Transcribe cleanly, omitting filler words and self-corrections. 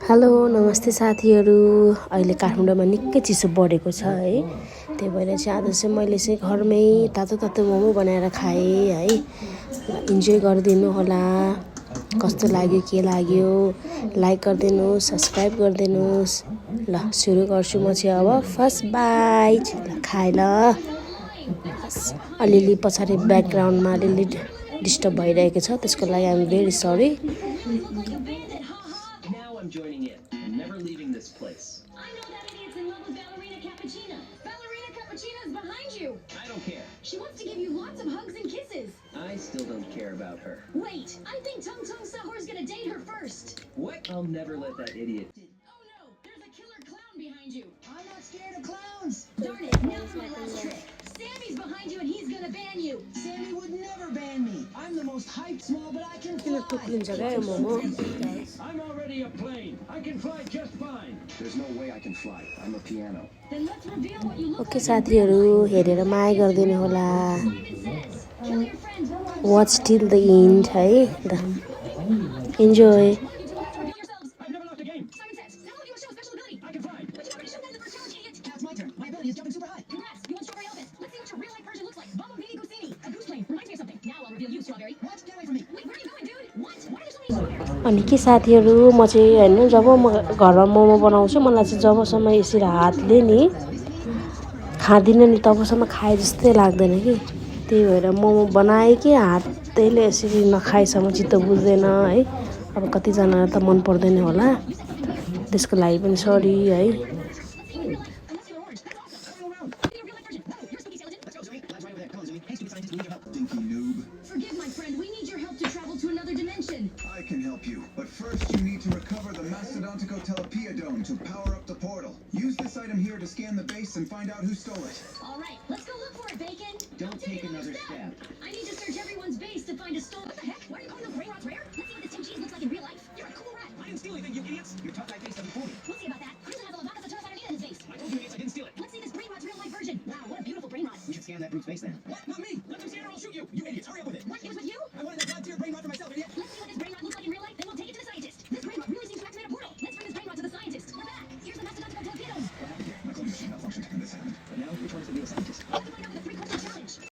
Hello नमस्ते साथीहरू। अहिले काठमाडौँमा निकै चिसो बढेको छ है। त्यही भएर चाहिँ आज चाहिँ मैले चाहिँ घरमै तातो तातो मोमो बनाएर खाएँ है। इन्जोय गरिदिनु होला। कस्तो लाग्यो के लाग्यो लाइक गरिदिनुहोस्, सब्सक्राइब गरिदिनुहोस्। ल सुरु गर्छु म चाहिँ अब फर्स्ट बाइट। ल खाए ल। अलिअलि पछाडि ब्याकग्राउन्डमा अलिअलि डिस्टर्ब भइरहेको छ, त्यसको लागि आइ एम भेरी सरी। I'm joining in and never leaving this place. I know that idiot's in love with Ballerina Cappuccina. Ballerina Cappuccina's behind you. I don't care. She wants to give you lots of hugs and kisses. I still don't care about her. Wait, I think Tung Tung Sahur's gonna date her first. What? I'll never let that idiot. Oh no, there's a killer clown behind you. I'm not scared of clowns. Darn it, now for my last trick. Sammy's behind you and he's gonna ban you. Sammy would never ban me. I'm the most hyped small, but I can fly. I'm already a plane. I can fly just fine. There's no way I can fly. I'm a piano. Then let's reveal what you look okay like. साथीहरू, हेरेर माया गरिदिनु होला। Simon says, kill your friends. Watch till the end है। Enjoy. You two have to reveal yourselves. I've never lost a game. Simon says, now you show a special ability. I can fly. But you already showed that in the first challenge, idiot. Now it's my turn. My ability is jumping super high. Congrats, you won Strawberry Elephant. Let's see what your real life version looks like. Bumblebee Gosini, a goose plane. Reminds me of something. Now I'll reveal you, Strawberry. What? Get away from me. Wait, where are you going, dude? What? Why are there so many strawberries? अनि के साथीहरू, म चाहिँ हैन जब म घरमा मोमो बनाउँछु, मलाई चाहिँ जबसम्म यसरी हातले नि खाँदिनँ नि तबसम्म खाए जस्तै लाग्दैन कि। त्यही भएर मोमो बनाए कि हातैले यसरी नखाएसम्म चित्त बुझ्दैन है। अब कतिजनालाई त मन पर्दैन होला, त्यसको लागि पनि सरी है। Unless you're orange. That's awesome. Around. Be a real life version. Oh, you're a spooky skeleton. Let's go, Zooey. Lab's right over there. Come on, Zooey. Hey, stupid scientist, we need your help. Dinky noob. Forgive my friend. We need your help to travel to another dimension. I can help you. But first you need to recover the Mastodontico Telepia Dome to power up the portal. Use this item here to scan the base and find out who stole it. All right, let's go look for it, Bacon. Don't take another step. I need to search everyone's base to find a stone. What the heck? Why are you calling those brain rots rare? Let's see what this Tim Cheese looks like in real life. You're a cool rat. I didn't steal anything, you idiots. Your top-eye face doesn't fool me. We'll see about that. Cruz has a Lavacas Saturus Avenida in his base. I told you idiots I didn't steal it. Let's see this brain rot's real life version. Wow, what a beautiful brain rot. We should scan that brute's face then. What? Not me. Let them scan or I'll shoot you. You idiots, hurry up with it. What? It was with you? I wanted that god-tier brain rot for myself, idiot. Let's